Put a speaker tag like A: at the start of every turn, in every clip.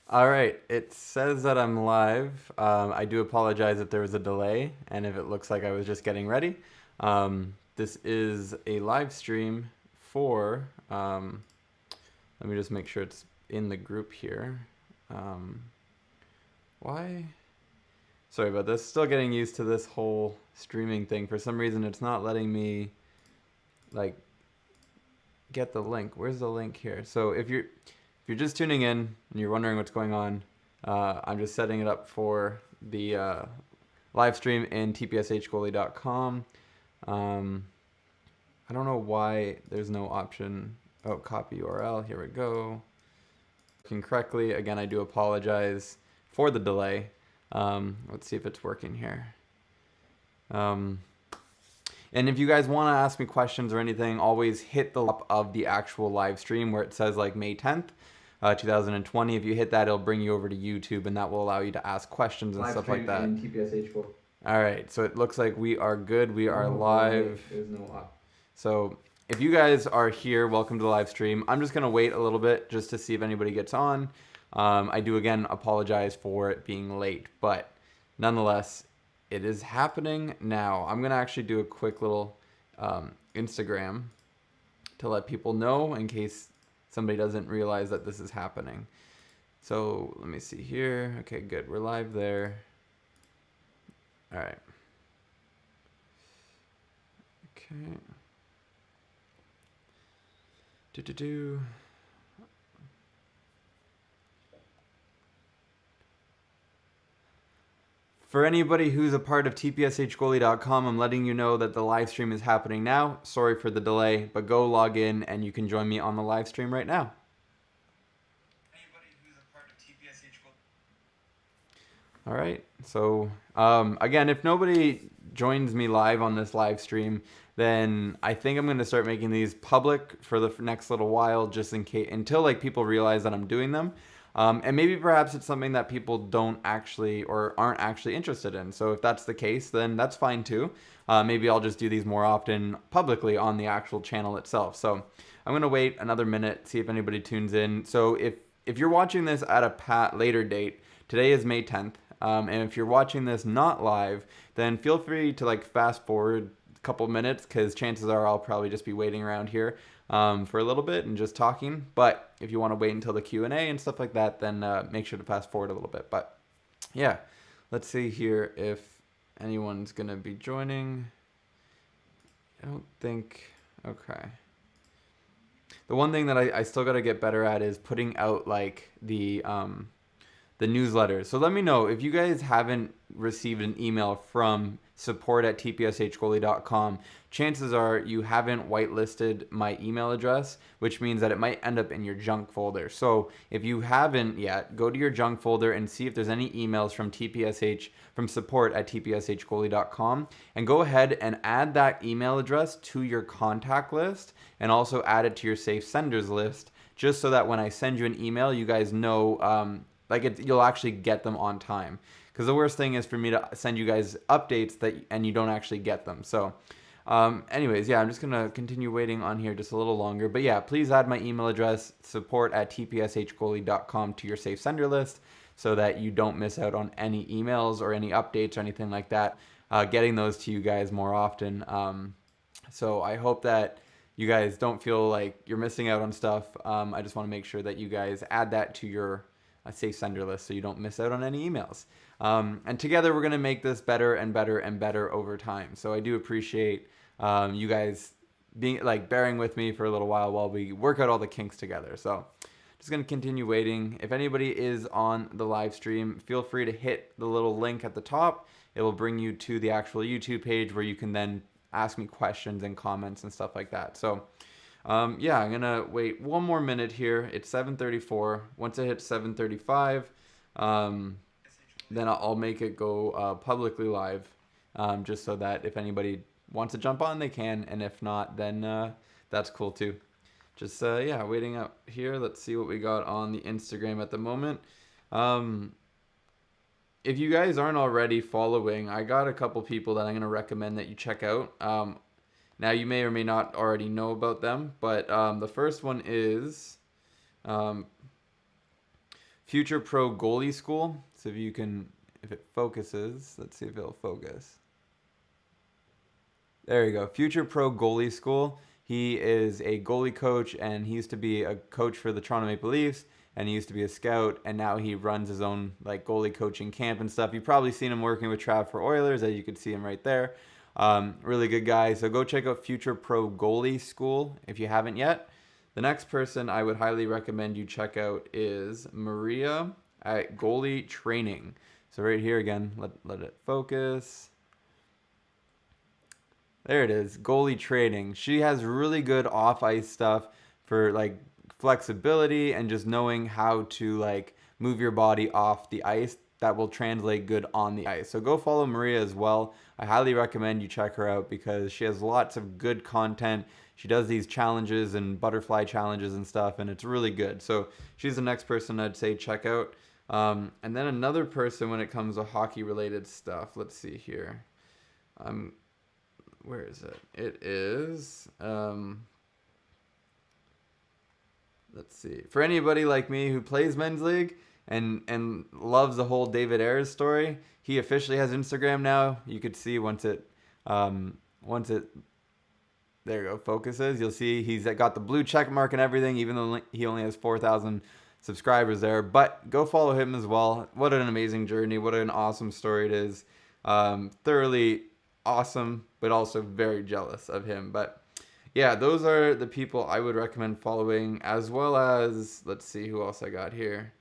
A: All right, it says that I'm live. I do apologize if there was a delay and if it looks like I was just getting ready. This is a live stream for, let me just make sure it's in the group here. Why? Sorry about this. Still getting used to this whole streaming thing. For some reason, it's not letting me like get the link. Where's the link here? So if you're just tuning in and you're wondering what's going on, I'm just setting it up for the live stream in tpshgoalie.com. I don't know why there's no option. Oh, copy URL. Here we go. Working correctly. Again, I do apologize for the delay. Let's see if it's working here. And if you guys want to ask me questions or anything, always hit the top of the actual live stream where it says like May 10th, 2020. If you hit that, it'll bring you over to YouTube, and that will allow you to ask questions and stuff like that. All right, so it looks like we are good. We are live. So if you guys are here, welcome to the live stream. I'm just going to wait a little bit just to see if anybody gets on. I do, again, apologize for it being late, but nonetheless, it is happening now. I'm going to actually do a quick little Instagram to let people know in case somebody doesn't realize that this is happening. So let me see here. Okay, good. We're live there. All right. Okay. For anybody who's a part of tpshgoalie.com, I'm letting you know that the live stream is happening now. Sorry for the delay, but go log in and you can join me on the live stream right now. All right, so again, if nobody joins me live on this live stream, then I think I'm going to start making these public for the next little while, just in case, until like people realize that I'm doing them. And maybe perhaps it's something that people don't actually or aren't actually interested in. So if that's the case, then that's fine too. Maybe I'll just do these more often publicly on the actual channel itself. So I'm going to wait another minute, see if anybody tunes in. So if you're watching this at a later date, today is May 10th. And if you're watching this not live, then feel free to like fast forward a couple minutes, because chances are I'll probably just be waiting around here for a little bit and just talking. But if you want to wait until the Q&A and stuff like that, then make sure to fast forward a little bit. But yeah, let's see here if anyone's going to be joining. I don't think, okay. The one thing that I still got to get better at is putting out like the newsletter. So let me know if you guys haven't received an email from support@tpshgoalie.com. Chances are you haven't whitelisted my email address, which means that it might end up in your junk folder. So if you haven't yet, go to your junk folder and see if there's any emails from from support@tpshgoalie.com, and go ahead and add that email address to your contact list, and also add it to your safe senders list, just so that when I send you an email, you guys know you'll actually get them on time. Because the worst thing is for me to send you guys updates and you don't actually get them. So anyways, yeah, I'm just going to continue waiting on here just a little longer. But yeah, please add my email address, support@tpshgoalie.com, to your safe sender list, so that you don't miss out on any emails or any updates or anything like that. Getting those to you guys more often. So I hope that you guys don't feel like you're missing out on stuff. I just want to make sure that you guys add that to your safe sender list so you don't miss out on any emails. And together we're going to make this better and better and better over time. So I do appreciate you guys bearing with me for a little while we work out all the kinks together. So just going to continue waiting. If anybody is on the live stream, feel free to hit the little link at the top. It will bring you to the actual YouTube page where you can then ask me questions and comments and stuff like that. So yeah, I'm gonna wait one more minute here. It's 7:34. Once it hits 7:35, then I'll make it go publicly live, just so that if anybody wants to jump on, they can, and if not, then that's cool too. Just yeah, waiting up here. Let's see what we got on the Instagram at the moment. If you guys aren't already following, I got a couple people that I'm gonna recommend that you check out. Now, you may or may not already know about them, but the first one is Future Pro Goalie School. So if it focuses, let's see if it'll focus. There you go. Future Pro Goalie School. He is a goalie coach, and he used to be a coach for the Toronto Maple Leafs, and he used to be a scout, and now he runs his own like goalie coaching camp and stuff. You've probably seen him working with Trav for Oilers, as you can see him right there. Really good guy. So go check out Future Pro Goalie School if you haven't yet. The next person I would highly recommend you check out is Maria at Goalie Training. So right here again, let it focus. There it is, Goalie Training. She has really good off-ice stuff for like flexibility and just knowing how to like move your body off the ice that will translate good on the ice. So go follow Maria as well. I highly recommend you check her out because she has lots of good content. She does these challenges and butterfly challenges and stuff, and it's really good. So she's the next person I'd say check out. And then another person when it comes to hockey-related stuff. Let's see here. Where is it? It is... let's see. For anybody like me who plays men's league and loves the whole David Ayres story, he officially has Instagram now. You could see once it there you go, focuses. You'll see he's got the blue check mark and everything, even though he only has 4,000 subscribers there. But go follow him as well. What an amazing journey. What an awesome story it is. Thoroughly awesome, but also very jealous of him. But yeah, those are the people I would recommend following, as well as, let's see who else I got here.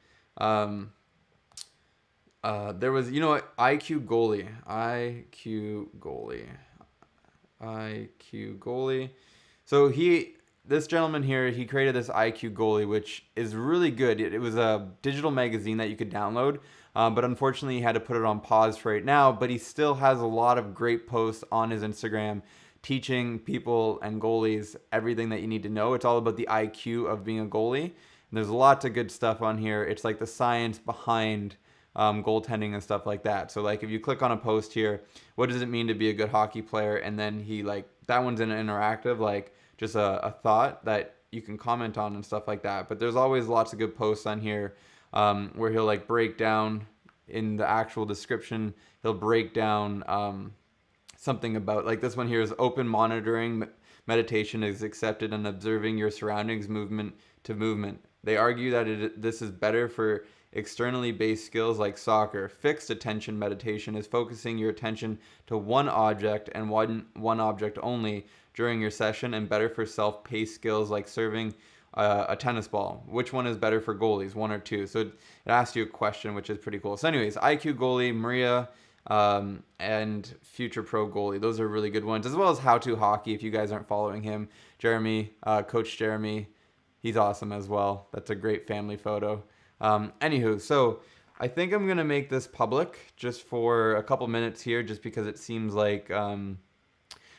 A: There was, you know what, IQ Goalie. So this gentleman here, he created this IQ Goalie, which is really good. It was a digital magazine that you could download, but unfortunately he had to put it on pause for right now, but he still has a lot of great posts on his Instagram teaching people and goalies everything that you need to know. It's all about the IQ of being a goalie. And there's lots of good stuff on here. It's like the science behind goaltending and stuff like that. So like if you click on a post here, what does it mean to be a good hockey player? And then that one's an interactive, like just a thought that you can comment on and stuff like that. But there's always lots of good posts on here where he'll like break down in the actual description. He'll break down something about, like this one here is open monitoring meditation is accepted and observing your surroundings movement to movement. They argue that this is better for externally based skills like soccer. Fixed attention meditation is focusing your attention to one object and one object only during your session, and better for self-paced skills like serving a tennis ball. Which one is better for goalies, one or two? So it asks you a question, which is pretty cool. So anyways, IQ Goalie, Maria, and Future Pro Goalie. Those are really good ones, as well as How to Hockey if you guys aren't following him. Jeremy, Coach Jeremy, he's awesome as well. That's a great family photo. Anywho, so I think I'm going to make this public just for a couple minutes here, just because it seems like,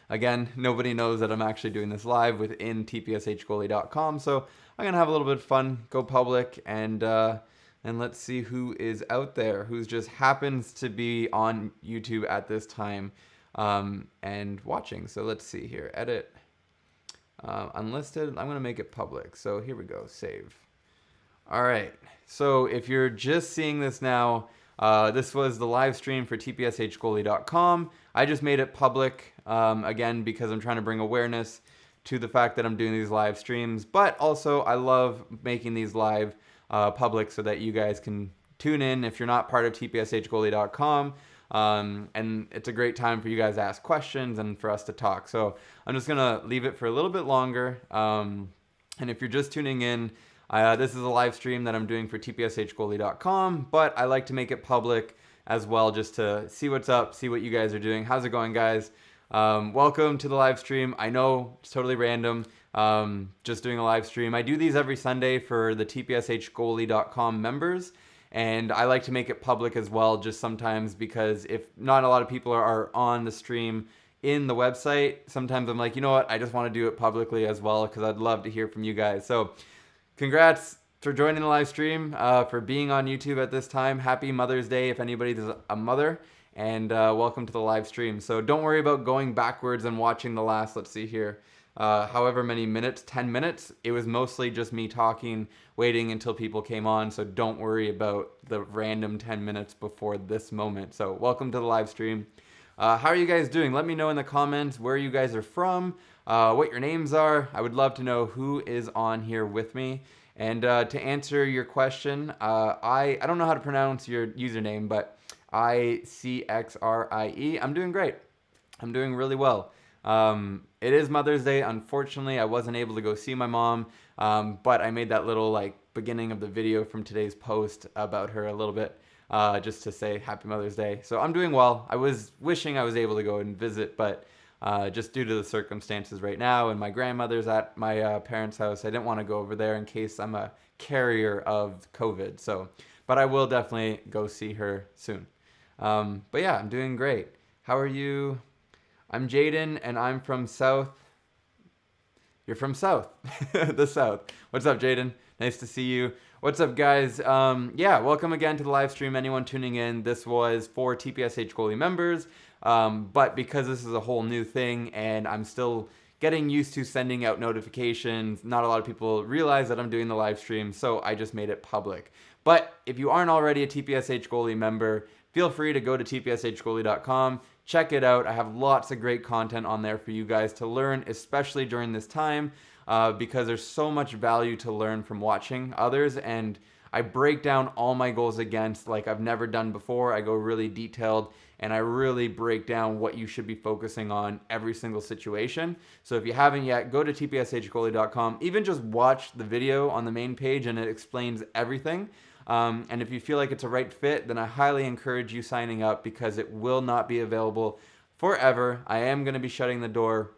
A: again, nobody knows that I'm actually doing this live within tpshgoalie.com. So I'm going to have a little bit of fun, go public, and let's see who is out there, who just happens to be on YouTube at this time and watching. So let's see here, edit, unlisted. I'm going to make it public. So here we go, save. All right. So if you're just seeing this now, this was the live stream for tpshgoalie.com. I just made it public, again, because I'm trying to bring awareness to the fact that I'm doing these live streams. But also, I love making these live public so that you guys can tune in if you're not part of tpshgoalie.com. And it's a great time for you guys to ask questions and for us to talk. So I'm just going to leave it for a little bit longer. And if you're just tuning in, this is a live stream that I'm doing for tpshgoalie.com, but I like to make it public as well, just to see what's up, see what you guys are doing. How's it going, guys? Welcome to the live stream. I know it's totally random, just doing a live stream. I do these every Sunday for the tpshgoalie.com members, and I like to make it public as well, just sometimes, because if not a lot of people are on the stream in the website, sometimes I'm like, you know what, I just want to do it publicly as well, because I'd love to hear from you guys. So congrats for joining the live stream, for being on YouTube at this time. Happy Mother's Day if anybody's a mother, and welcome to the live stream. So don't worry about going backwards and watching the last, let's see here, however many minutes, 10 minutes. It was mostly just me talking, waiting until people came on. So don't worry about the random 10 minutes before this moment. So welcome to the live stream. How are you guys doing? Let me know in the comments where you guys are from, what your names are. I would love to know who is on here with me. And to answer your question, I don't know how to pronounce your username, but ICXRIE. I'm doing great. I'm doing really well. It is Mother's Day. Unfortunately, I wasn't able to go see my mom, but I made that little beginning of the video from today's post about her a little bit, just to say Happy Mother's Day. So I'm doing well. I was wishing I was able to go and visit, but just due to the circumstances right now, and my grandmother's at my parents' house, I didn't want to go over there in case I'm a carrier of COVID. So, but I will definitely go see her soon. But yeah, I'm doing great. How are you? I'm Jaden, and I'm from South. You're from South, the South. What's up, Jaden? Nice to see you. What's up, guys? Yeah, welcome again to the live stream. Anyone tuning in, this was for TPSH Goalie members, but because this is a whole new thing, and I'm still getting used to sending out notifications, not a lot of people realize that I'm doing the live stream, so I just made it public. But if you aren't already a TPSH Goalie member, feel free to go to tpshgoalie.com. Check it out. I have lots of great content on there for you guys to learn, especially during this time, because there's so much value to learn from watching others. And I break down all my goals against like I've never done before. I go really detailed, and I really break down what you should be focusing on every single situation. So if you haven't yet, go to tpshgoalie.com. Even just watch the video on the main page, and it explains everything. And if you feel like it's a right fit, then I highly encourage you signing up, because it will not be available forever. I am going to be shutting the door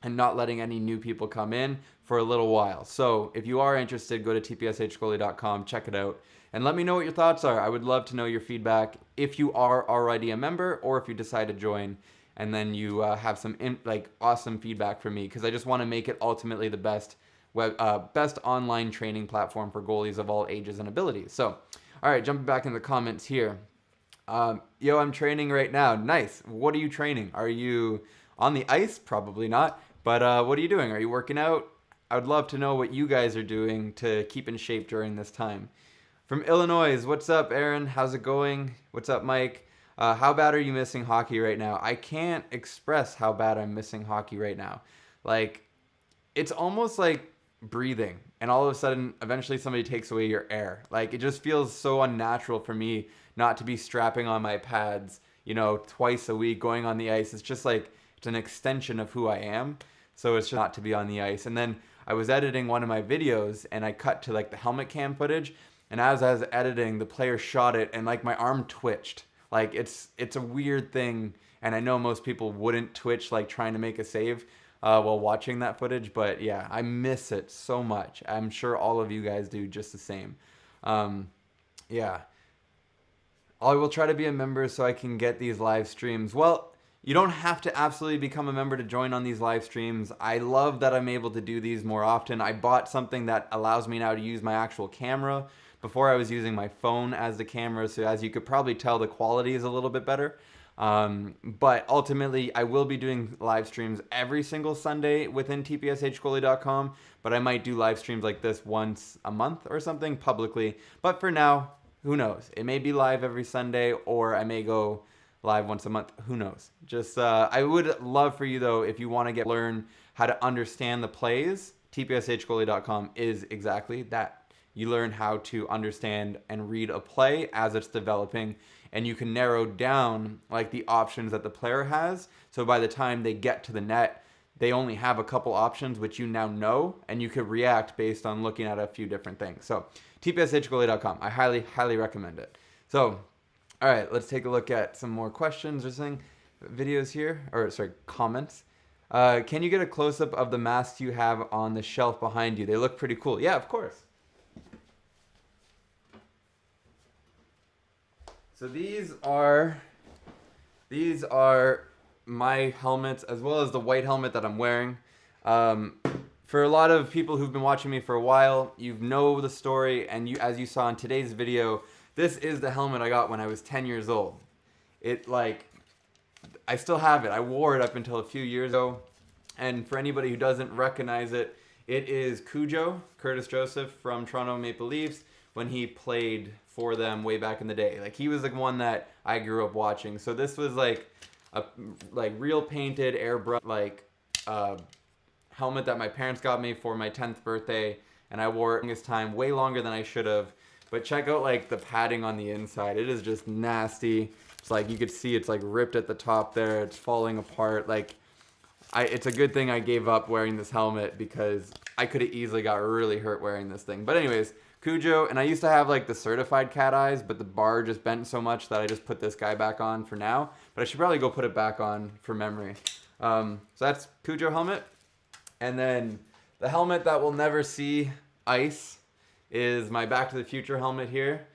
A: and not letting any new people come in for a little while. So if you are interested, go to tpshgoalie.com, check it out, and let me know what your thoughts are. I would love to know your feedback if you are already a member, or if you decide to join and then you have some awesome feedback from me, because I just want to make it ultimately the best best online training platform for goalies of all ages and abilities. So, all right, jumping back in the comments here. Yo, I'm training right now. Nice. What are you training? Are you on the ice? Probably not. But what are you doing? Are you working out? I would love to know what you guys are doing to keep in shape during this time. From Illinois, what's up, Aaron? How's it going? What's up, Mike? How bad are you missing hockey right now? I can't express how bad I'm missing hockey right now. It's almost like breathing, and all of a sudden eventually somebody takes away your air. It just feels so unnatural for me not to be strapping on my pads twice a week, going on the ice. It's just it's an extension of who I am, so it's just not to be on the ice. And then I was editing one of my videos, and I cut to the helmet cam footage, and as I was editing, the player shot it, and my arm twitched. It's a weird thing, and I know most people wouldn't twitch trying to make a save while watching that footage, but yeah, I miss it so much. I'm sure all of you guys do just the same. Yeah. I will try to be a member so I can get these live streams. Well, you don't have to absolutely become a member to join on these live streams. I love that I'm able to do these more often. I bought something that allows me now to use my actual camera. Before I was using my phone as the camera, so as you could probably tell, the quality is a little bit better. But ultimately, I will be doing live streams every single Sunday within tpshgoalie.com, but I might do live streams like this once a month or something publicly. But for now, who knows? It may be live every Sunday, or I may go live once a month. Who knows? Just I would love for you, though, if you want to learn how to understand the plays, tpshgoalie.com is exactly that. You learn how to understand and read a play as it's developing, and you can narrow down the options that the player has. So by the time they get to the net, they only have a couple options, which you now know, and you could react based on looking at a few different things. So tpshgoalie.com, I highly, highly recommend it. So, all right, let's take a look at some more questions or something, videos here, or sorry, comments. Can you get a close-up of the masks you have on the shelf behind you? They look pretty cool. Yeah, of course. So these are my helmets, as well as the white helmet that I'm wearing. For a lot of people who've been watching me for a while, you know the story, and as you saw in today's video, this is the helmet I got when I was 10 years old. I still have it. I wore it up until a few years ago. And for anybody who doesn't recognize it, it is Cujo, Curtis Joseph from Toronto Maple Leafs, when he played for them way back in the day. Like, he was the one that I grew up watching. So this was like a real painted airbrush helmet that my parents got me for my 10th birthday, and I wore it this time way longer than I should have. But check out like the padding on the inside. It is just nasty. It's like you could see it's like ripped at the top there. It's falling apart. Like, it's a good thing I gave up wearing this helmet because I could have easily got really hurt wearing this thing. But anyways, Cujo, and I used to have like the certified cat eyes, but the bar just bent so much that I just put this guy back on for now. But I should probably go put it back on for memory. So that's Cujo helmet. And then the helmet that will never see ice is my Back to the Future helmet here.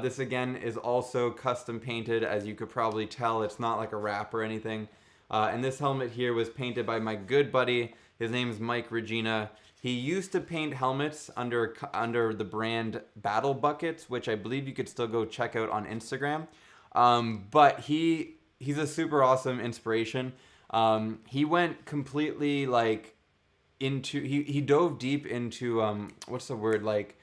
A: This again is also custom painted, as you could probably tell. It's not like a wrap or anything. And this helmet here was painted by my good buddy. His name is Mike Regina. He used to paint helmets under the brand Battle Buckets, which I believe you could still go check out on Instagram. But he's a super awesome inspiration. He went completely like he dove deep into what's the word, like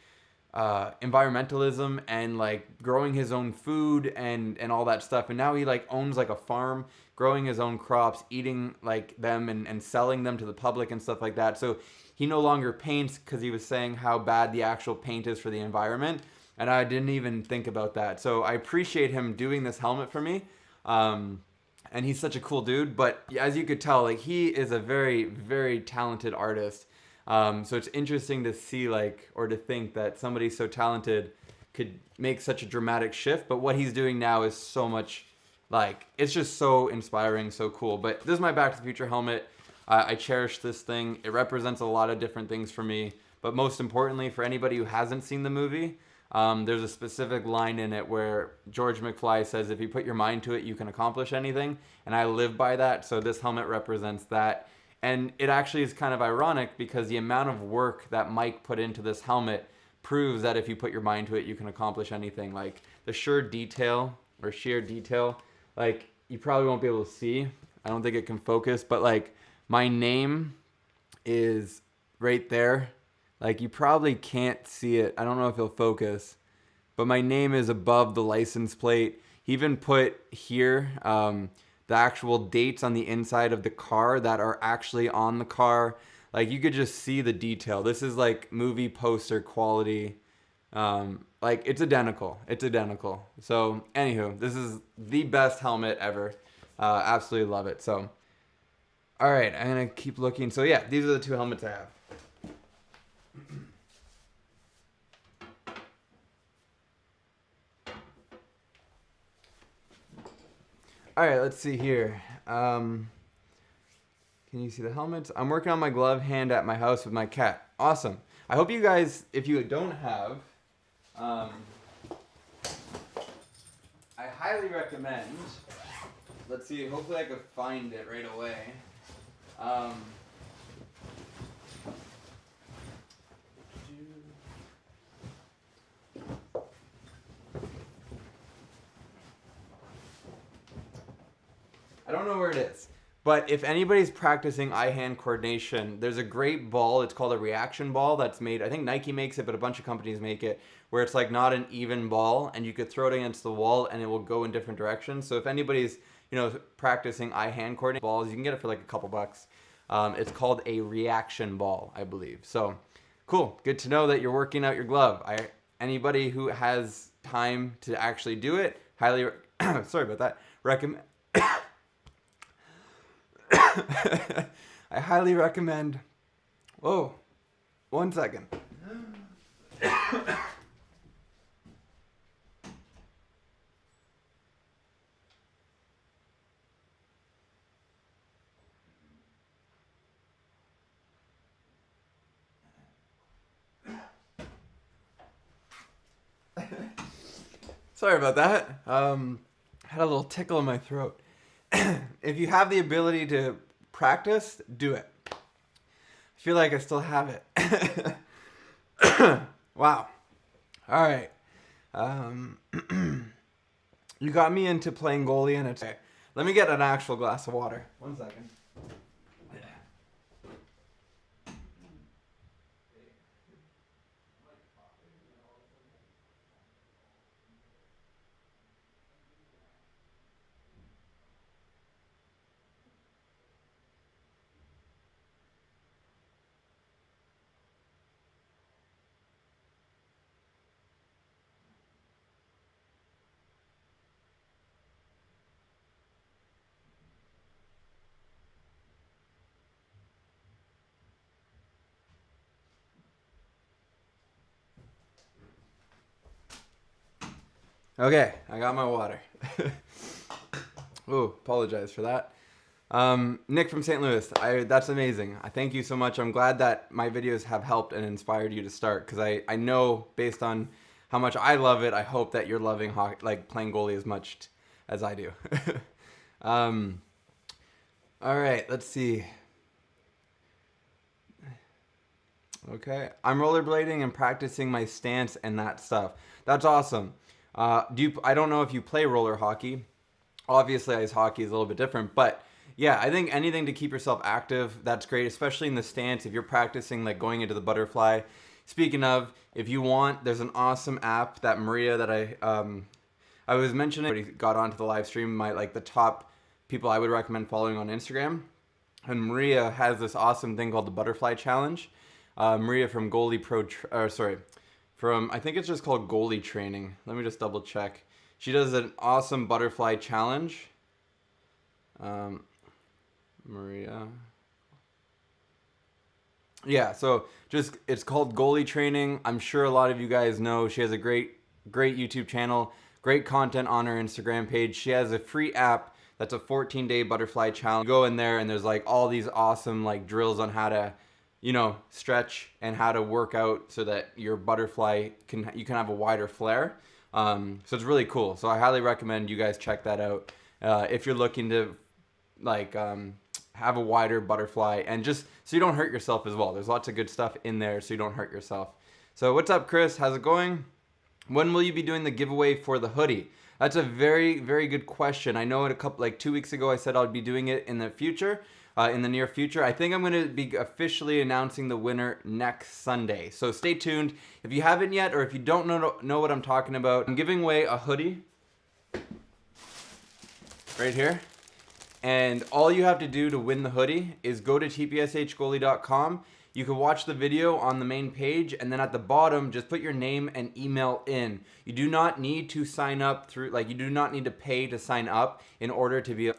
A: environmentalism and like growing his own food and all that stuff. And now he like owns like a farm, growing his own crops, eating like them and selling them to the public and stuff like that. So he no longer paints because he was saying how bad the actual paint is for the environment. And I didn't even think about that. So I appreciate him doing this helmet for me. And he's such a cool dude. But as you could tell, like, he is a very, very talented artist. So it's interesting to see, like, or to think that somebody so talented could make such a dramatic shift. But what he's doing now is so much, like, it's just so inspiring, so cool. But this is my Back to the Future helmet. I cherish this thing. It represents a lot of different things for me. But most importantly, for anybody who hasn't seen the movie, there's a specific line in it where George McFly says, if you put your mind to it, you can accomplish anything. And I live by that. So this helmet represents that. And it actually is kind of ironic because the amount of work that Mike put into this helmet proves that if you put your mind to it, you can accomplish anything. Like the sheer detail, like you probably won't be able to see. I don't think it can focus, but like my name is right there. Like you probably can't see it. I don't know if it'll focus, but my name is above the license plate. He even put here the actual dates on the inside of the car that are actually on the car. Like you could just see the detail. This is like movie poster quality. Like it's identical. It's identical. So anywho, this is the best helmet ever. Absolutely love it. So, all right, I'm gonna keep looking. So yeah, these are the two helmets I have. All right, let's see here. Can you see the helmets? I'm working on my glove hand at my house with my cat. Awesome. I hope you guys, if you don't have, I highly recommend, let's see, hopefully I could find it right away. I don't know where it is, but if anybody's practicing eye-hand coordination, there's a great ball. It's called a reaction ball that's made, I think Nike makes it, but a bunch of companies make it, where it's like not an even ball, and you could throw it against the wall, and it will go in different directions. So if anybody's, practicing eye-hand coordination balls, you can get it for like a couple bucks. It's called a reaction ball, I believe. So cool. Good to know that you're working out your glove. Anybody who has time to actually do it, highly, sorry about that, recommend. I highly recommend. Whoa, 1 second. Sorry about that. Had a little tickle in my throat. If you have the ability to practice, do it. I feel like I still have it. Wow. All right. You got me into playing goalie, and it's okay. Let me get an actual glass of water. 1 second. Okay, I got my water. Oh, apologize for that. Nick from St. Louis, that's amazing. I thank you so much. I'm glad that my videos have helped and inspired you to start, because I know based on how much I love it, I hope that you're loving hockey, like playing goalie as much as I do. All right, let's see. Okay, I'm rollerblading and practicing my stance and that stuff. That's awesome. I don't know if you play roller hockey. Obviously, ice hockey is a little bit different, but yeah, I think anything to keep yourself active, that's great, especially in the stance if you're practicing like going into the butterfly. Speaking of, if you want, there's an awesome app that Maria that I was mentioning, already got onto the live stream, the top people I would recommend following on Instagram. And Maria has this awesome thing called the Butterfly Challenge. Maria from I think it's just called Goalie Training. Let me just double check. She does an awesome butterfly challenge. Maria. Yeah, so it's called Goalie Training. I'm sure a lot of you guys know. She has a great YouTube channel, great content on her Instagram page. She has a free app that's a 14-day butterfly challenge. You go in there and there's like all these awesome like drills on how to, stretch and how to work out so that your butterfly you can have a wider flare. So it's really cool. So I highly recommend you guys check that out if you're looking to have a wider butterfly, and just so you don't hurt yourself as well. There's lots of good stuff in there so you don't hurt yourself. So what's up, Chris? How's it going? When will you be doing the giveaway for the hoodie? That's a very, very good question. I know 2 weeks ago I said I'd be doing it in the future, in the near future. I think I'm going to be officially announcing the winner next Sunday. So stay tuned. If you haven't yet, or if you don't know what I'm talking about, I'm giving away a hoodie right here. And all you have to do to win the hoodie is go to tpshgoalie.com. You can watch the video on the main page, and then at the bottom, just put your name and email in. You do not need to sign up you do not need to pay to sign up in order to be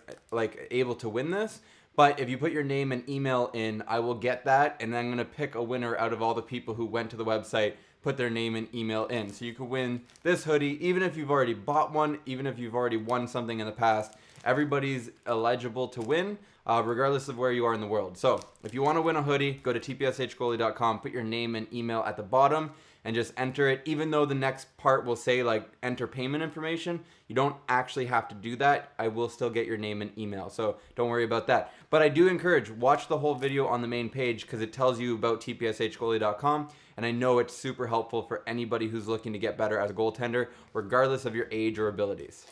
A: able to win this. But if you put your name and email in, I will get that, and then I'm going to pick a winner out of all the people who went to the website, put their name and email in. So you can win this hoodie, even if you've already bought one, even if you've already won something in the past. Everybody's eligible to win, regardless of where you are in the world. So if you want to win a hoodie, go to tpshgoalie.com, put your name and email at the bottom, and just enter it. Even though the next part will say enter payment information, you don't actually have to do that. I will still get your name and email, so don't worry about that. But I do encourage, watch the whole video on the main page, because it tells you about tpshgoalie.com, and I know it's super helpful for anybody who's looking to get better as a goaltender, regardless of your age or abilities.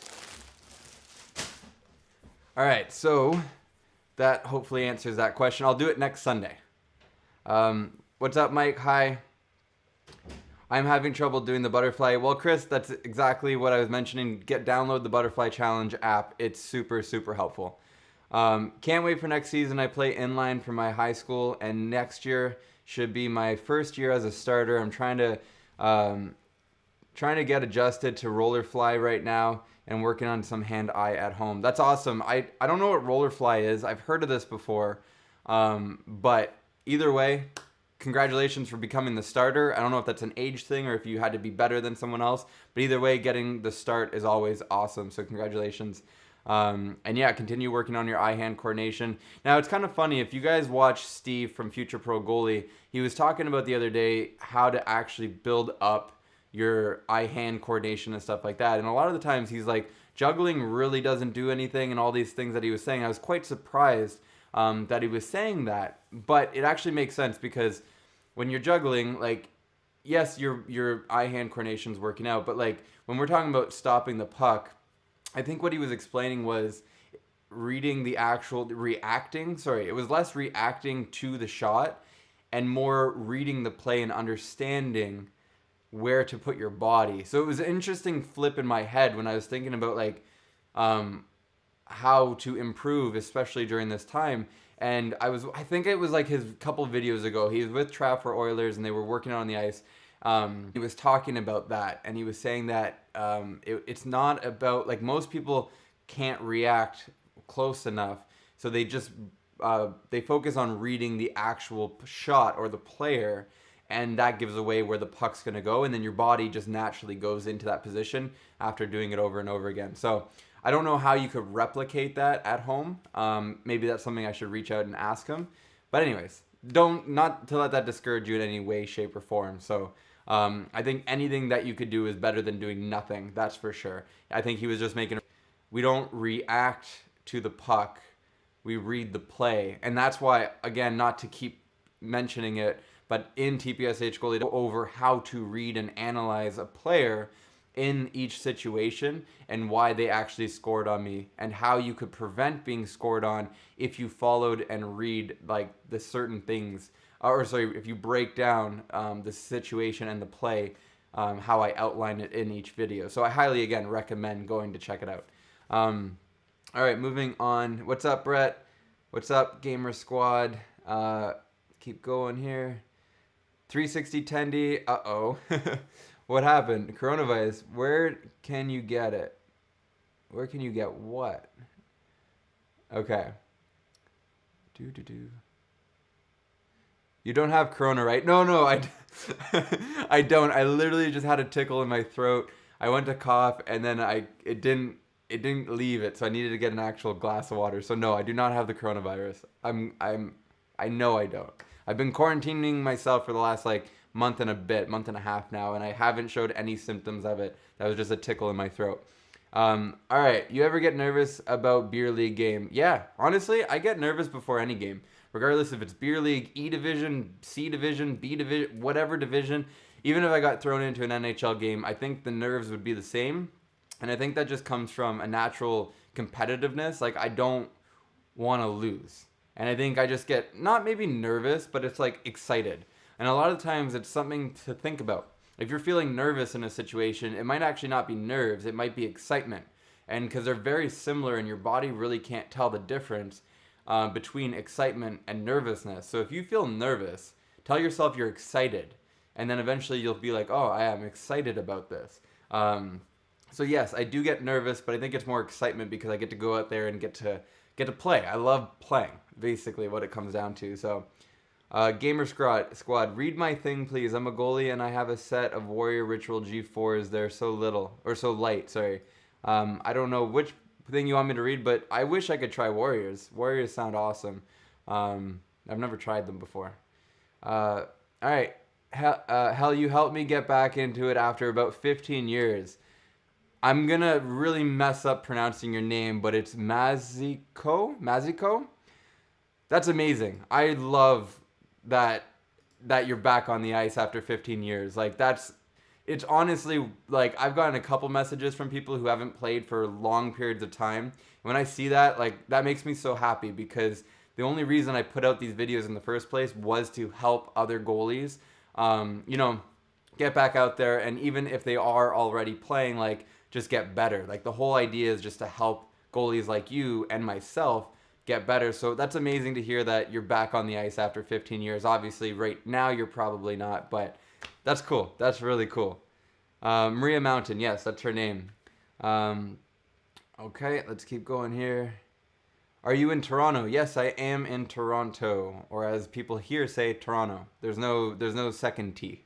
A: All right, so that hopefully answers that question. I'll do it next Sunday. What's up, Mike? Hi. I'm having trouble doing the butterfly. Well, Chris, that's exactly what I was mentioning. Download the Butterfly Challenge app. It's super, super helpful. Can't wait for next season. I play inline for my high school, and next year should be my first year as a starter. I'm trying to get adjusted to roller fly right now, and working on some hand-eye at home. That's awesome. I don't know what roller fly is. I've heard of this before. But either way, congratulations for becoming the starter. I don't know if that's an age thing or if you had to be better than someone else. But either way, getting the start is always awesome. So congratulations. And yeah, continue working on your eye-hand coordination. Now, it's kind of funny. If you guys watch Steve from Future Pro Goalie, he was talking about the other day how to actually build up your eye-hand coordination and stuff like that. And a lot of the times he's like, juggling really doesn't do anything, and all these things that he was saying. I was quite surprised that he was saying that, but it actually makes sense, because when you're juggling, yes, your eye-hand coordination's working out, but when we're talking about stopping the puck, I think what he was explaining was reading the actual reacting. Sorry, it was less reacting to the shot and more reading the play and understanding where to put your body. So it was an interesting flip in my head when I was thinking about how to improve, especially during this time. And I think it was his couple videos ago, he was with Trafford Oilers and they were working out on the ice. He was talking about that, and he was saying that it's not about, most people can't react close enough, so they just they focus on reading the actual shot or the player, and that gives away where the puck's going to go, and then your body just naturally goes into that position after doing it over and over again. So I don't know how you could replicate that at home. Maybe that's something I should reach out and ask him. But anyways, not to let that discourage you in any way, shape, or form. So I think anything that you could do is better than doing nothing. That's for sure. I think he was just making. We don't react to the puck. We read the play, and that's why, again, not to keep mentioning it, but in TPSH Goalie, go over how to read and analyze a player in each situation and why they actually scored on me, and how you could prevent being scored on if you followed and read like the certain things, if you break down the situation and the play, how I outline it in each video. So I highly, again, recommend going to check it out. All right, moving on. What's up, Brett? What's up, Gamer Squad? Keep going here. 360 Tendy. Uh-oh. What happened? Coronavirus. Where can you get it? Where can you get what? Okay. You don't have corona, right? No, I don't. I literally just had a tickle in my throat. I went to cough, and then it didn't leave it, so I needed to get an actual glass of water. So no, I do not have the coronavirus. I know I don't. I've been quarantining myself for the last month and a half now, and I haven't showed any symptoms of it. That was just a tickle in my throat. All right, you ever get nervous about beer league game? Yeah, honestly, I get nervous before any game, regardless if it's beer league, E division, C division, B division, whatever division. Even if I got thrown into an NHL game, I think the nerves would be the same. And I think that just comes from a natural competitiveness. Like, I don't want to lose. And I think I just get, not maybe nervous, but it's excited. And a lot of times it's something to think about. If you're feeling nervous in a situation, it might actually not be nerves, it might be excitement. And because they're very similar and your body really can't tell the difference between excitement and nervousness. So if you feel nervous, tell yourself you're excited. And then eventually you'll be like, oh, I am excited about this. So yes, I do get nervous, but I think it's more excitement because I get to go out there and get to play. I love playing, basically what it comes down to. So Gamer Squad, read my thing, please. I'm a goalie and I have a set of Warrior Ritual G4s. They're so light, sorry. I don't know which thing you want me to read, but I wish I could try Warriors. Warriors sound awesome. I've never tried them before. All right. Hell, you helped me get back into it after about 15 years. I'm going to really mess up pronouncing your name, but it's Maziko? That's amazing. I love that you're back on the ice after 15 years. It's honestly, I've gotten a couple messages from people who haven't played for long periods of time. When I see that, that makes me so happy, because the only reason I put out these videos in the first place was to help other goalies, get back out there. And even if they are already playing, just get better. The whole idea is just to help goalies like you and myself get better. So that's amazing to hear that you're back on the ice after 15 years. Obviously, right now you're probably not, but that's cool. That's really cool. Maria Mountain, yes, that's her name. Okay, let's keep going here. Are you in Toronto? Yes, I am in Toronto, or as people here say, Toronto. There's no second T.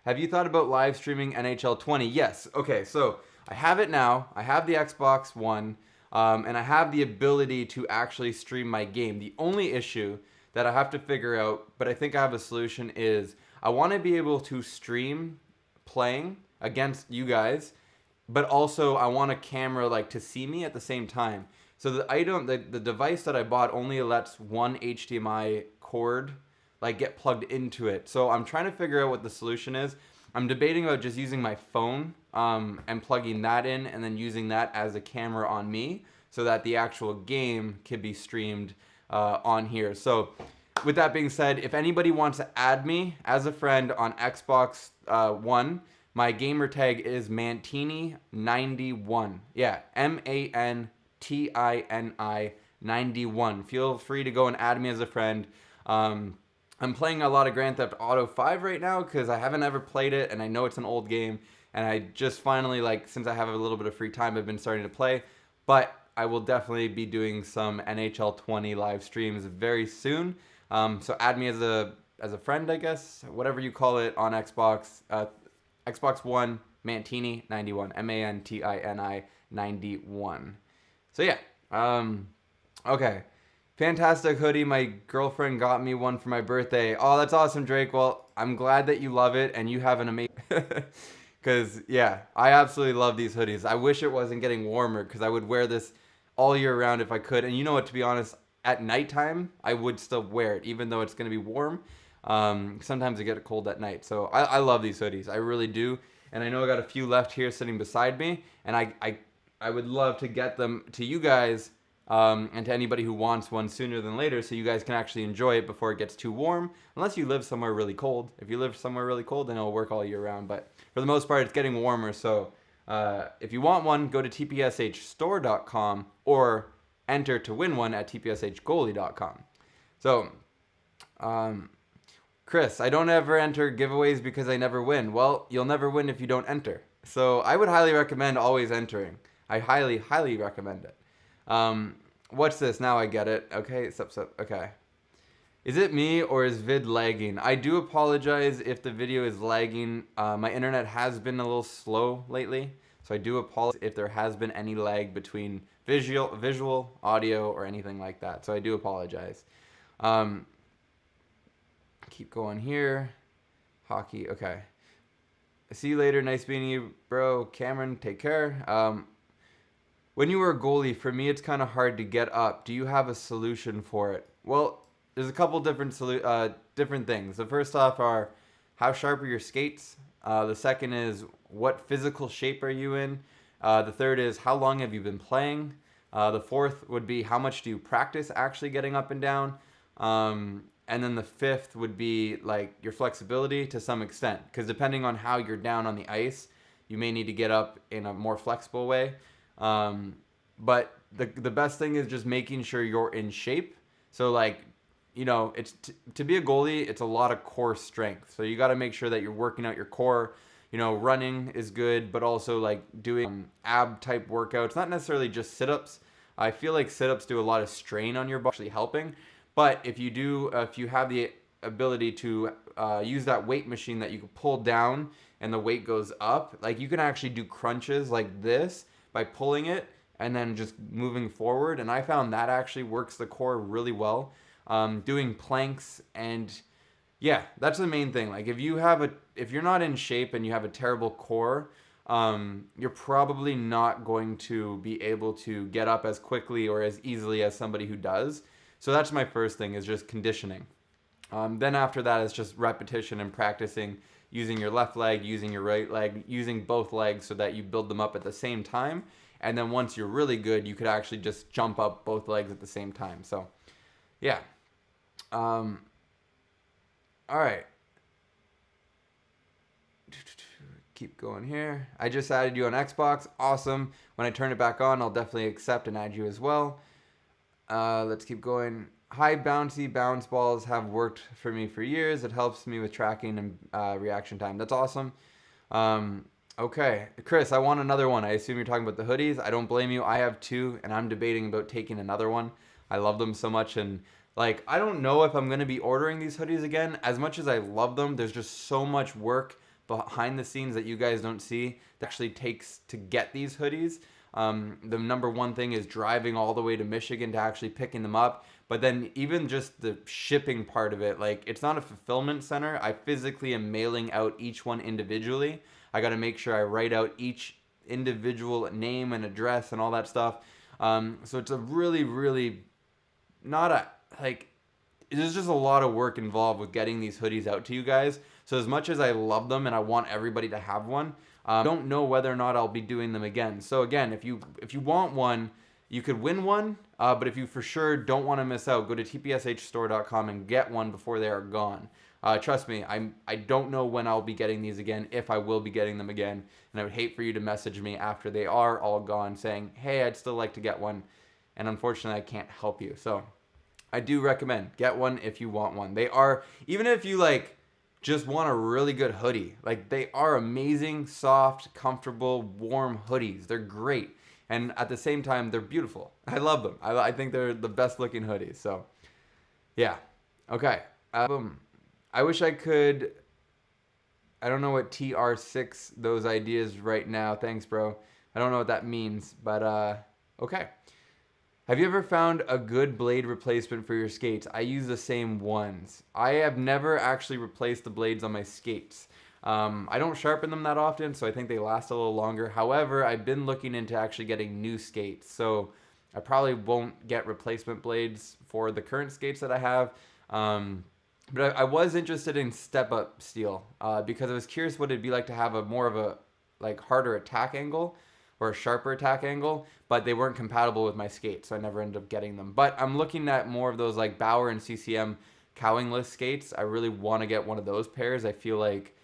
A: Have you thought about live streaming NHL 20? Yes. Okay, so I have it now. I have the Xbox One, and I have the ability to actually stream my game. The only issue that I have to figure out, but I think I have a solution, is I want to be able to stream playing against you guys, but also I want a camera to see me at the same time. So the device that I bought only lets one HDMI cord get plugged into it. So I'm trying to figure out what the solution is. I'm debating about just using my phone and plugging that in, and then using that as a camera on me, so that the actual game can be streamed on here. So with that being said, if anybody wants to add me as a friend on Xbox One, my gamer tag is Mantini91. Yeah, Mantini 91. Feel free to go and add me as a friend. I'm playing a lot of Grand Theft Auto 5 right now because I haven't ever played it, and I know it's an old game, and I just finally, since I have a little bit of free time, I've been starting to play. But I will definitely be doing some NHL 20 live streams very soon. So add me as a friend, I guess, whatever you call it on Xbox. Xbox One Mantini 91, Mantini 91. So yeah, okay. Fantastic hoodie. My girlfriend got me one for my birthday. Oh, that's awesome, Drake. Well, I'm glad that you love it and you have an amazing... Because, yeah, I absolutely love these hoodies. I wish it wasn't getting warmer because I would wear this all year round if I could. And you know what, to be honest, at nighttime, I would still wear it, even though it's going to be warm. Sometimes I get cold at night. So I love these hoodies. I really do. And I know I got a few left here sitting beside me. And I would love to get them to you guys and to anybody who wants one sooner than later so you guys can actually enjoy it before it gets too warm. Unless you live somewhere really cold. If you live somewhere really cold, then it'll work all year round. But for the most part, it's getting warmer. So if you want one, go to tpshstore.com or enter to win one at tpshgoalie.com. So, Chris, I don't ever enter giveaways because I never win. Well, you'll never win if you don't enter. So I would highly recommend always entering. I highly, highly recommend it. What's this? Now I get it. Okay, okay. Is it me or is vid lagging? I do apologize if the video is lagging. My internet has been a little slow lately, so I do apologize if there has been any lag between visual, audio, or anything like that. So I do apologize. Keep going here. Hockey, okay. See you later. Nice meeting you, bro. Cameron, take care. When you were a goalie, for me, it's kind of hard to get up. Do you have a solution for it? Well, there's a couple different things. The first off are how sharp are your skates? The second is what physical shape are you in? The third is how long have you been playing? The fourth would be how much do you practice actually getting up and down? And then the fifth would be like your flexibility to some extent, because depending on how you're down on the ice, you may need to get up in a more flexible way. But the best thing is just making sure you're in shape. So like, you know, it's to be a goalie, it's a lot of core strength. So you got to make sure that you're working out your core. You know, running is good, but also like doing ab type workouts, not necessarily just sit-ups. I feel like sit-ups do a lot of strain on your body, actually helping. But if you have the ability to use that weight machine that you can pull down and the weight goes up, like you can actually do crunches like this by pulling it and then just moving forward. And I found that actually works the core really well. Doing planks, and yeah, that's the main thing. Like if you're not in shape and you have a terrible core, you're probably not going to be able to get up as quickly or as easily as somebody who does. So that's my first thing, is just conditioning. Then after that is just repetition and practicing using your left leg, using your right leg, using both legs so that you build them up at the same time. And then once you're really good, you could actually just jump up both legs at the same time. So yeah. All right. Keep going here. I just added you on Xbox. Awesome. When I turn it back on, I'll definitely accept and add you as well. Let's keep going. High bouncy bounce balls have worked for me for years. It helps me with tracking and reaction time. That's awesome. Okay. Chris, I want another one. I assume you're talking about the hoodies. I don't blame you. I have two, and I'm debating about taking another one. I love them so much, and like, I don't know if I'm going to be ordering these hoodies again. As much as I love them, there's just so much work behind the scenes that you guys don't see that actually takes to get these hoodies. The number one thing is driving all the way to Michigan to actually picking them up. But then even just the shipping part of it, like, it's not a fulfillment center. I physically am mailing out each one individually. I got to make sure I write out each individual name and address and all that stuff. So it's a really, really not a, like, there's just a lot of work involved with getting these hoodies out to you guys. So as much as I love them and I want everybody to have one, I don't know whether or not I'll be doing them again. So again, if you want one, you could win one. But if you for sure don't want to miss out, go to tpshstore.com and get one before they are gone. Trust me, I don't know when I'll be getting these again, if I will be getting them again. And I would hate for you to message me after they are all gone saying, hey, I'd still like to get one. And unfortunately, I can't help you. So I do recommend get one if you want one. They are, even if you like just want a really good hoodie, like they are amazing, soft, comfortable, warm hoodies. They're great. And at the same time, they're beautiful. I love them. I think they're the best looking hoodies. So yeah. Okay. I wish I could. I don't know what TR6 those ideas right now. Thanks, bro. I don't know what that means, but okay. Have you ever found a good blade replacement for your skates? I use the same ones. I have never actually replaced the blades on my skates. I don't sharpen them that often, so I think they last a little longer. However, I've been looking into actually getting new skates, so I probably won't get replacement blades for the current skates that I have. But I was interested in step-up steel because I was curious what it'd be like to have a more of a like harder attack angle or a sharper attack angle, but they weren't compatible with my skates, so I never ended up getting them. But I'm looking at more of those like Bauer and CCM cowingless skates. I really want to get one of those pairs. I feel like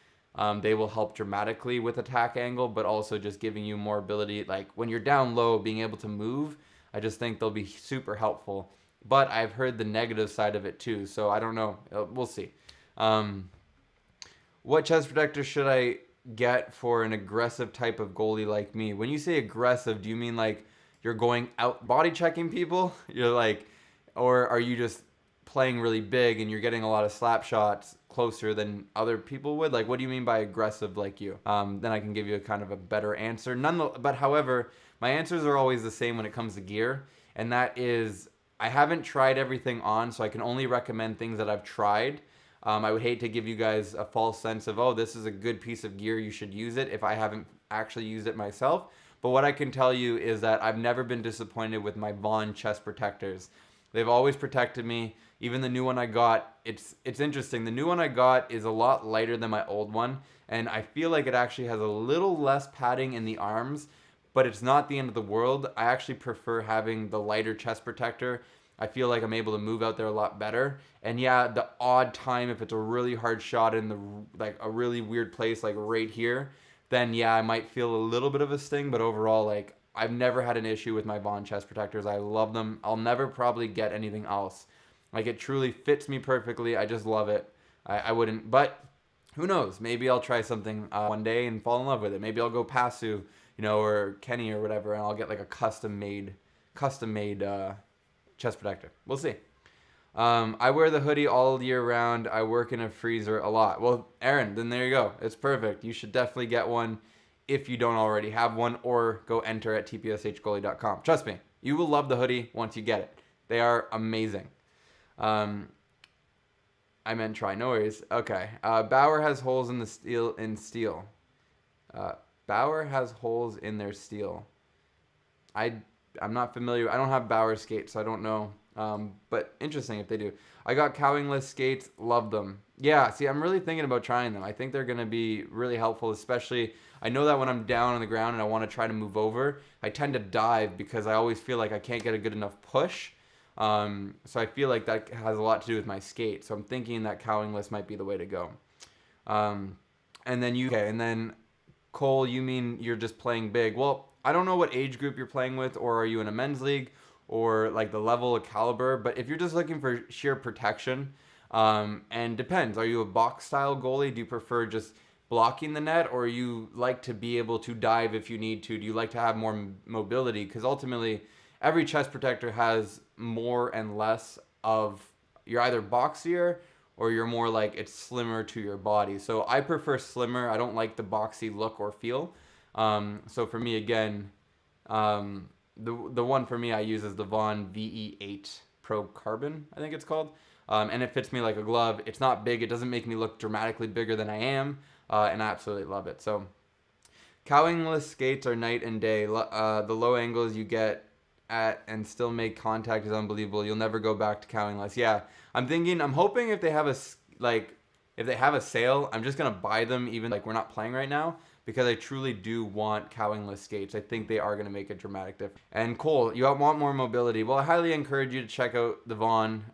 A: they will help dramatically with attack angle, but also just giving you more ability. Like when you're down low, being able to move, I just think they'll be super helpful. But I've heard the negative side of it too, so I don't know. We'll see. What chest protector should I get for an aggressive type of goalie like me? When you say aggressive, do you mean like you're going out body checking people? You're like, or are you just playing really big and you're getting a lot of slap shots closer than other people would? Like, what do you mean by aggressive like you? Then I can give you a kind of a better answer. But however, my answers are always the same when it comes to gear, and that is I haven't tried everything on, so I can only recommend things that I've tried. I would hate to give you guys a false sense of, oh, this is a good piece of gear, you should use it, if I haven't actually used it myself. But what I can tell you is that I've never been disappointed with my Vaughn chest protectors. They've always protected me. Even the new one I got, it's interesting. The new one I got is a lot lighter than my old one, and I feel like it actually has a little less padding in the arms, but it's not the end of the world. I actually prefer having the lighter chest protector. I feel like I'm able to move out there a lot better. And yeah, the odd time, if it's a really hard shot in the like a really weird place, like right here, then yeah, I might feel a little bit of a sting. But overall, like I've never had an issue with my Vaughn chest protectors. I love them. I'll never probably get anything else. Like it truly fits me perfectly. I just love it. I wouldn't, but who knows? Maybe I'll try something one day and fall in love with it. Maybe I'll go Pasu, or Kenny or whatever, and I'll get like a custom made chest protector. We'll see. I wear the hoodie all year round. I work in a freezer a lot. Well, Aaron, then there you go. It's perfect. You should definitely get one if you don't already have one, or go enter at tpshgoalie.com. Trust me, you will love the hoodie once you get it. They are amazing. I meant try. No worries. Okay. Bauer has holes in the steel. Bauer has holes in their steel. I'm not familiar. I don't have Bauer skates, so I don't know. But interesting if they do. I got cowingless skates. Love them. Yeah, see, I'm really thinking about trying them. I think they're going to be really helpful, especially I know that when I'm down on the ground and I want to try to move over, I tend to dive because I always feel like I can't get a good enough push. So I feel like that has a lot to do with my skate. So I'm thinking that cowingless might be the way to go. And then Cole, you mean you're just playing big? Well, I don't know what age group you're playing with, or are you in a men's league, or like the level of caliber. But if you're just looking for sheer protection, and depends. Are you a box style goalie? Do you prefer just blocking the net, or you like to be able to dive if you need to? Do you like to have more mobility? Because ultimately, every chest protector has more and less of, you're either boxier or you're more like it's slimmer to your body. So I prefer slimmer. I don't like the boxy look or feel. So for me, again, the one for me I use is the Vaughn VE8 Pro Carbon, I think it's called. And it fits me like a glove. It's not big. It doesn't make me look dramatically bigger than I am. And I absolutely love it. So cowingless skates are night and day. The low angles you get at and still make contact is unbelievable. You'll never go back to cowingless. Yeah, I'm hoping if they have a sale, I'm just gonna buy them, even like we're not playing right now, because I truly do want cowingless skates. I think they are gonna make a dramatic difference. And Cole, you want more mobility? Well, I highly encourage you to check out the Vaughn.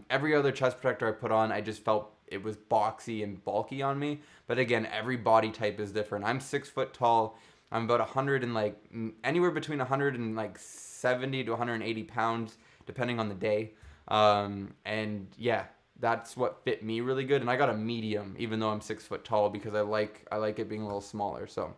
A: Every other chest protector I put on, I just felt it was boxy and bulky on me. But again, every body type is different. I'm 6 foot tall. I'm about 100 and like anywhere between 100 and like 70 to 180 pounds, depending on the day. And yeah, that's what fit me really good. And I got a medium, even though I'm 6 foot tall, because I like it being a little smaller. So,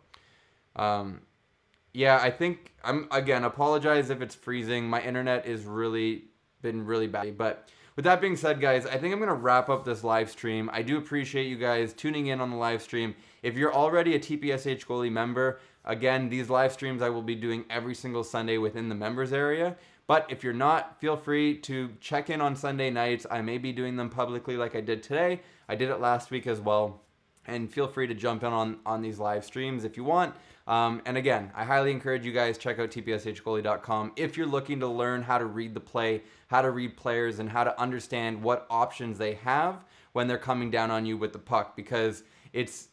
A: yeah, I think apologize if it's freezing. My internet is been really bad. But with that being said, guys, I think I'm going to wrap up this live stream. I do appreciate you guys tuning in on the live stream. If you're already a TPSH Goalie member, again, these live streams I will be doing every single Sunday within the members area. But if you're not, feel free to check in on Sunday nights. I may be doing them publicly like I did today. I did it last week as well. And feel free to jump in on these live streams if you want. And again, I highly encourage you guys check out tpshgoalie.com if you're looking to learn how to read the play, how to read players, and how to understand what options they have when they're coming down on you with the puck. Because it's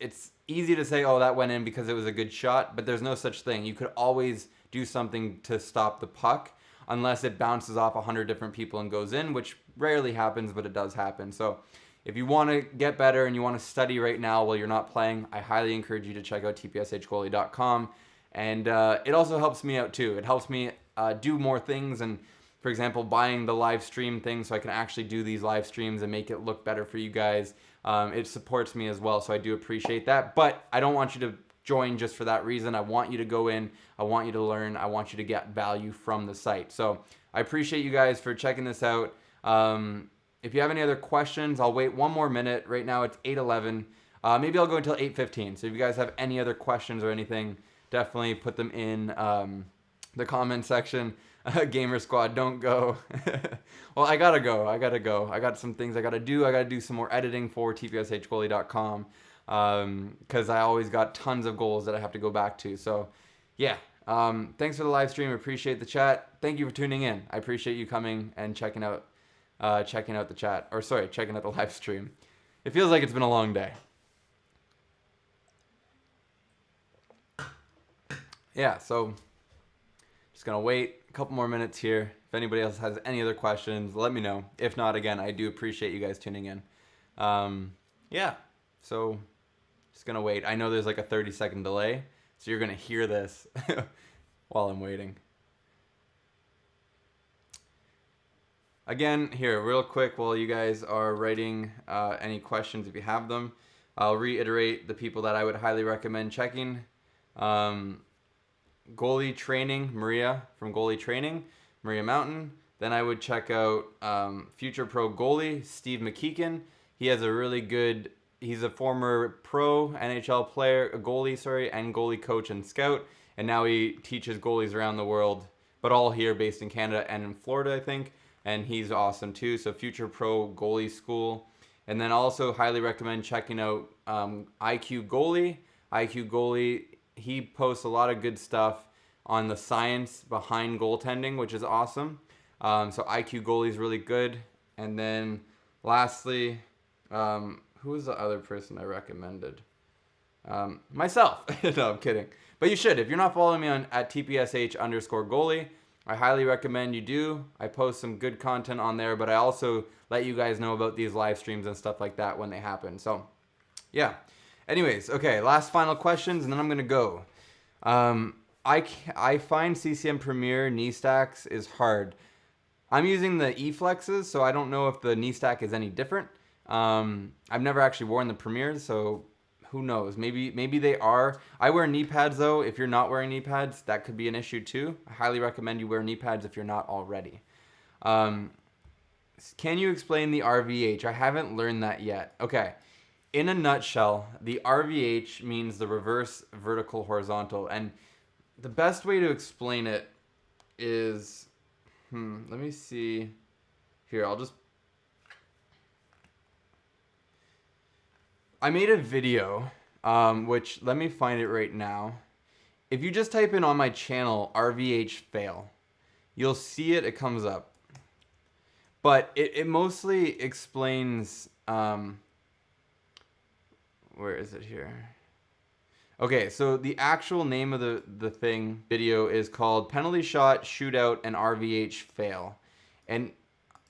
A: easy to say, oh, that went in because it was a good shot, but there's no such thing. You could always do something to stop the puck, unless it bounces off 100 different people and goes in, which rarely happens, but it does happen. So if you want to get better and you want to study right now while you're not playing, I highly encourage you to check out tpshgoalie.com. And it also helps me out too. It helps me do more things, and for example, buying the live stream thing so I can actually do these live streams and make it look better for you guys. It supports me as well, so I do appreciate that. But I don't want you to join just for that reason. I want you to go in. I want you to learn. I want you to get value from the site. So I appreciate you guys for checking this out. If you have any other questions, I'll wait one more minute. Right now it's 8:11. Maybe I'll go until 8:15. So if you guys have any other questions or anything, definitely put them in the comment section. Gamer Squad, don't go. Well, I gotta go. I got some things I gotta do. I gotta do some more editing for tpshgoalie.com. Because I always got tons of goals that I have to go back to. So yeah, thanks for the live stream. Appreciate the chat. Thank you for tuning in. I appreciate you coming and checking out the chat, or sorry, checking out the live stream. It feels like it's been a long day. Yeah, so just gonna wait a couple more minutes here. If anybody else has any other questions, let me know. If not, again, I do appreciate you guys tuning in. Yeah, so just gonna wait. I know there's like a 30-second delay, so you're gonna hear this while I'm waiting. Again, here, real quick, while you guys are writing any questions, if you have them, I'll reiterate the people that I would highly recommend checking. Goalie Training, Maria from Goalie Training, Maria Mountain. Then I would check out Future Pro Goalie, Steve McKeegan. He has a really good, he's a former pro NHL player, a goalie, sorry, and goalie coach and scout. And now he teaches goalies around the world, but all here based in Canada and in Florida, I think. And he's awesome too. So Future Pro Goalie School. And then also highly recommend checking out IQ Goalie. IQ Goalie, he posts a lot of good stuff on the science behind goaltending, which is awesome. So IQ Goalie is really good. And then lastly, who was the other person I recommended? Myself. No, I'm kidding. But you should. If you're not following me on at TPSH_goalie, I highly recommend you do. I post some good content on there, but I also let you guys know about these live streams and stuff like that when they happen. So, yeah. Anyways, okay, last final questions, and then I'm going to go. I find CCM Premier knee stacks is hard. I'm using the E-Flexes, so I don't know if the knee stack is any different. I've never actually worn the Premiers, so who knows? Maybe they are. I wear knee pads, though. If you're not wearing knee pads, that could be an issue, too. I highly recommend you wear knee pads if you're not already. Can you explain the RVH? I haven't learned that yet. Okay. In a nutshell, the RVH means the reverse vertical horizontal. And the best way to explain it is... let me see. Here, I made a video, which, let me find it right now. If you just type in on my channel, RVH fail, you'll see it, it comes up. But it mostly explains, where is it here? Okay, so the actual name of the video is called Penalty Shot, Shootout, and RVH Fail. And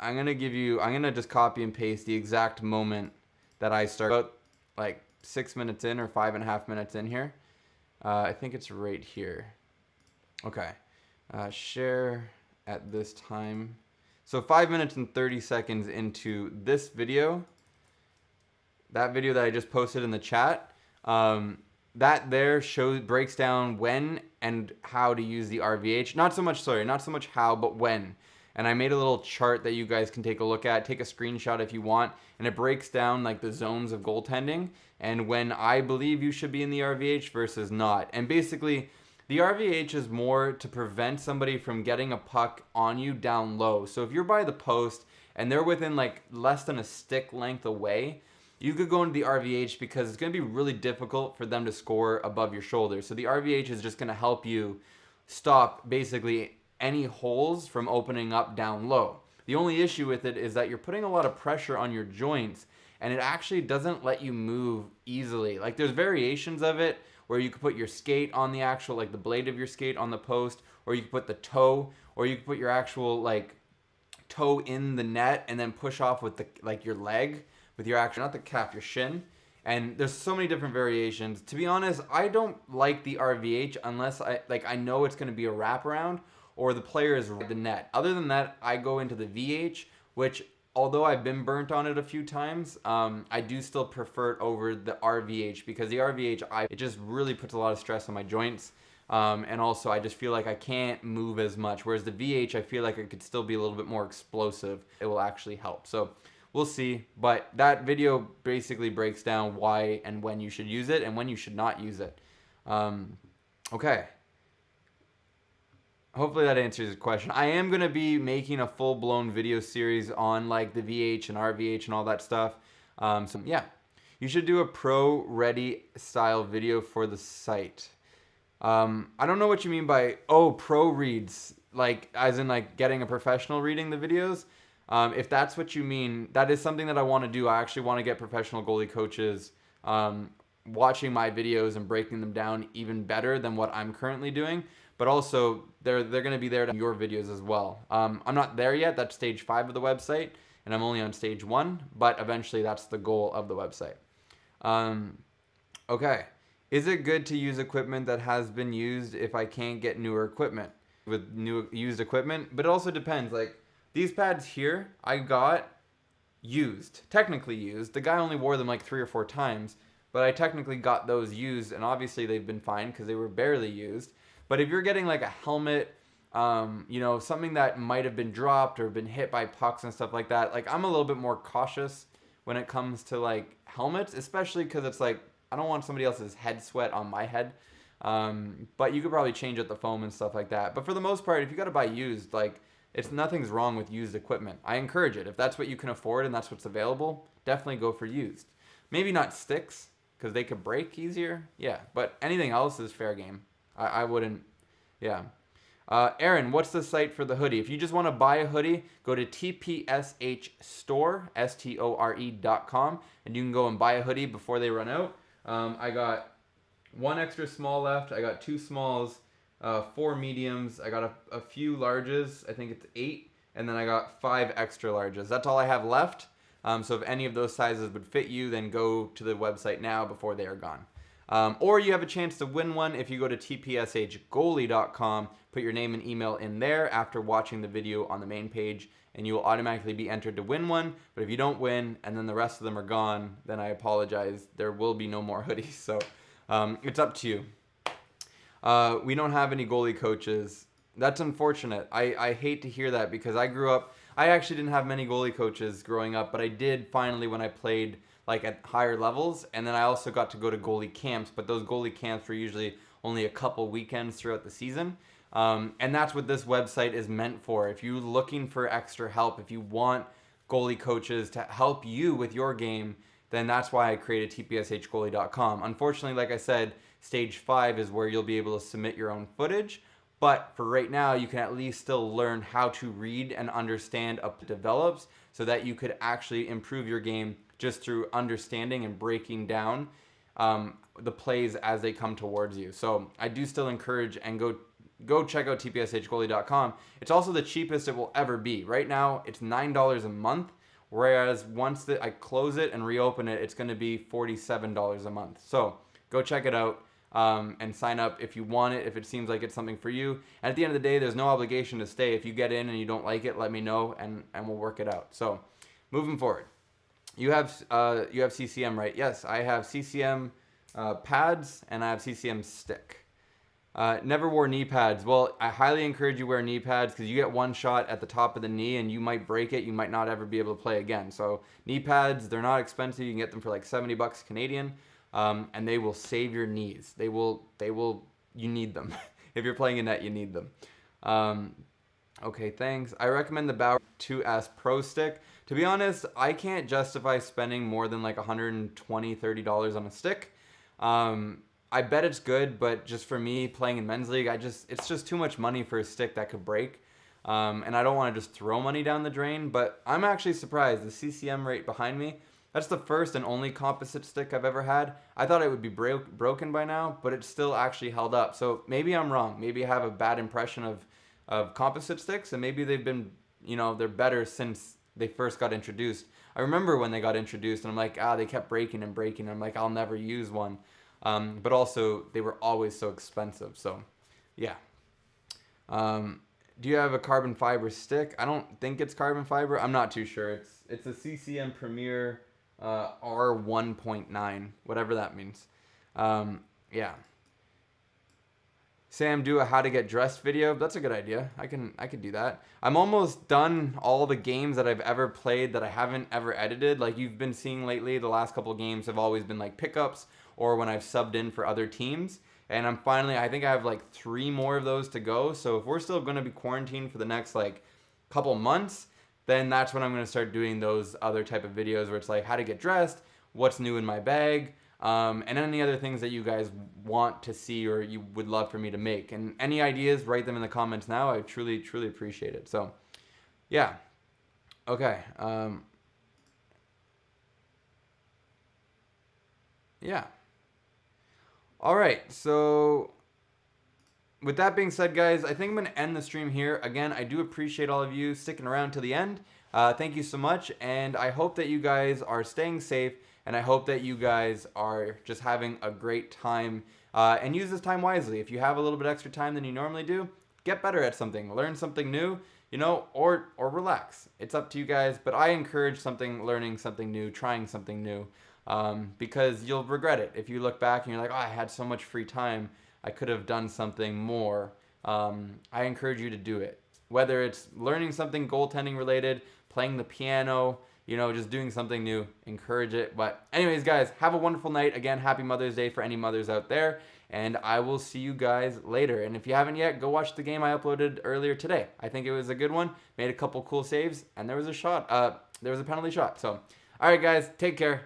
A: I'm going to just copy and paste the exact moment that I start. About like 6 minutes in or 5.5 minutes in here. I think it's right here. Okay. Share at this time. So 5 minutes and 30 seconds into this video, that video that I just posted in the chat, that there breaks down when and how to use the RVH. Not so much how, but when. and I made a little chart that you guys can take a look at, take a screenshot if you want, and it breaks down like the zones of goaltending and when I believe you should be in the RVH versus not. And basically, the RVH is more to prevent somebody from getting a puck on you down low. So if you're by the post and they're within like less than a stick length away, you could go into the RVH because it's going to be really difficult for them to score above your shoulder. So the RVH is just going to help you stop basically any holes from opening up down low. The only issue with it is that you're putting a lot of pressure on your joints, and it actually doesn't let you move easily. Like there's variations of it where you could put your skate on the actual, like the blade of your skate on the post, or you could put the toe, or you could put your actual like toe in the net and then push off with the like your leg with your actual, not the calf, your shin. And there's so many different variations. To be honest, I don't like the RVH unless I know it's going to be a wraparound or the player is the net. Other than that, I go into the VH, which although I've been burnt on it a few times, I do still prefer it over the RVH because the RVH, it just really puts a lot of stress on my joints. And also I just feel like I can't move as much. Whereas the VH, I feel like it could still be a little bit more explosive. It will actually help. So we'll see. But that video basically breaks down why and when you should use it and when you should not use it. Okay. Hopefully that answers your question. I am going to be making a full-blown video series on like the VH and RVH and all that stuff. So yeah, you should do a pro-ready style video for the site. I don't know what you mean by, pro reads, like as in like getting a professional reading the videos. If that's what you mean, that is something that I want to do. I actually want to get professional goalie coaches watching my videos and breaking them down even better than what I'm currently doing. But also, they're going to be there to your videos as well. I'm not there yet. That's stage 5 of the website, and I'm only on stage 1. But eventually, that's the goal of the website. Okay. Is it good to use equipment that has been used if I can't get newer equipment with new used equipment? But it also depends. Like these pads here, I got used, technically used. The guy only wore them like 3 or 4 times, but I technically got those used, and obviously they've been fine because they were barely used. But if you're getting like a helmet, something that might have been dropped or been hit by pucks and stuff like that, like I'm a little bit more cautious when it comes to like helmets, especially because it's like I don't want somebody else's head sweat on my head. But you could probably change out the foam and stuff like that. But for the most part, if you got to buy used, like nothing's wrong with used equipment. I encourage it. If that's what you can afford and that's what's available, definitely go for used. Maybe not sticks because they could break easier. Yeah, but anything else is fair game. I wouldn't, yeah. Aaron, what's the site for the hoodie? If you just want to buy a hoodie, go to tpshstore, store.com, and you can go and buy a hoodie before they run out. I got 1 extra small left. I got 2 smalls, 4 mediums. I got a few larges. I think it's 8. And then I got 5 extra larges. That's all I have left. So if any of those sizes would fit you, then go to the website now before they are gone. Or you have a chance to win one if you go to tpshgoalie.com, put your name and email in there after watching the video on the main page, and you will automatically be entered to win one. But if you don't win and then the rest of them are gone, then I apologize. There will be no more hoodies. So it's up to you. We don't have any goalie coaches. That's unfortunate. I hate to hear that because I grew up, I actually didn't have many goalie coaches growing up, but I did finally when I played like at higher levels, and then I also got to go to goalie camps, but those goalie camps were usually only a couple weekends throughout the season, and that's what this website is meant for. If you're looking for extra help, if you want goalie coaches to help you with your game, then that's why I created tpshgoalie.com. Unfortunately, like I said, stage 5 is where you'll be able to submit your own footage, but for right now, you can at least still learn how to read and understand up develops so that you could actually improve your game just through understanding and breaking down the plays as they come towards you. So I do still encourage and go check out tpshgoalie.com. It's also the cheapest it will ever be. Right now, it's $9 a month, whereas once I close it and reopen it, it's going to be $47 a month. So go check it out and sign up if you want it, if it seems like it's something for you. And at the end of the day, there's no obligation to stay. If you get in and you don't like it, let me know and we'll work it out. So moving forward. You have CCM, right? Yes, I have CCM pads and I have CCM stick. Never wore knee pads. Well, I highly encourage you wear knee pads because you get one shot at the top of the knee and you might break it. You might not ever be able to play again. So knee pads, they're not expensive. You can get them for like $70 Canadian, and they will save your knees. They will. You need them. If you're playing a net, you need them. Okay, thanks. I recommend the Bauer 2S Pro Stick. To be honest, I can't justify spending more than like $120, $30 on a stick. I bet it's good, but just for me playing in men's league, it's just too much money for a stick that could break. And I don't want to just throw money down the drain, but I'm actually surprised. The CCM rate behind me, that's the first and only composite stick I've ever had. I thought it would be broken by now, but it still actually held up. So maybe I'm wrong. Maybe I have a bad impression of composite sticks, and maybe they've been, they're better since they first got introduced. I remember when they got introduced, and I'm like, they kept breaking and breaking. I'm like, I'll never use one. But also, they were always so expensive. So, yeah. Do you have a carbon fiber stick? I don't think it's carbon fiber. I'm not too sure. It's a CCM Premier R1.9, whatever that means. Yeah. Sam, do a how to get dressed video. That's a good idea. I could do that. I'm almost done all the games that I've ever played that I haven't ever edited. Like you've been seeing lately, the last couple of games have always been like pickups or when I've subbed in for other teams. And I think I have like 3 more of those to go. So if we're still going to be quarantined for the next like couple months, then that's when I'm going to start doing those other type of videos where it's like how to get dressed, what's new in my bag, and any other things that you guys want to see or you would love for me to make. And any ideas, write them in the comments now. I truly, truly appreciate it. So, yeah. Okay. Yeah. All right. So, with that being said, guys, I think I'm going to end the stream here. Again, I do appreciate all of you sticking around to the end. Thank you so much. And I hope that you guys are staying safe. And I hope that you guys are just having a great time and use this time wisely. If you have a little bit extra time than you normally do, get better at something, learn something new, or relax. It's up to you guys, but I encourage learning something new, trying something new, because you'll regret it. If you look back and you're like, I had so much free time, I could have done something more. I encourage you to do it. Whether it's learning something goaltending related, playing the piano, just doing something new, encourage it. But anyways, guys, have a wonderful night. Again, happy Mother's Day for any mothers out there. And I will see you guys later. And if you haven't yet, go watch the game I uploaded earlier today. I think it was a good one. Made a couple cool saves, and there was a shot. There was a penalty shot. So, all right, guys, take care.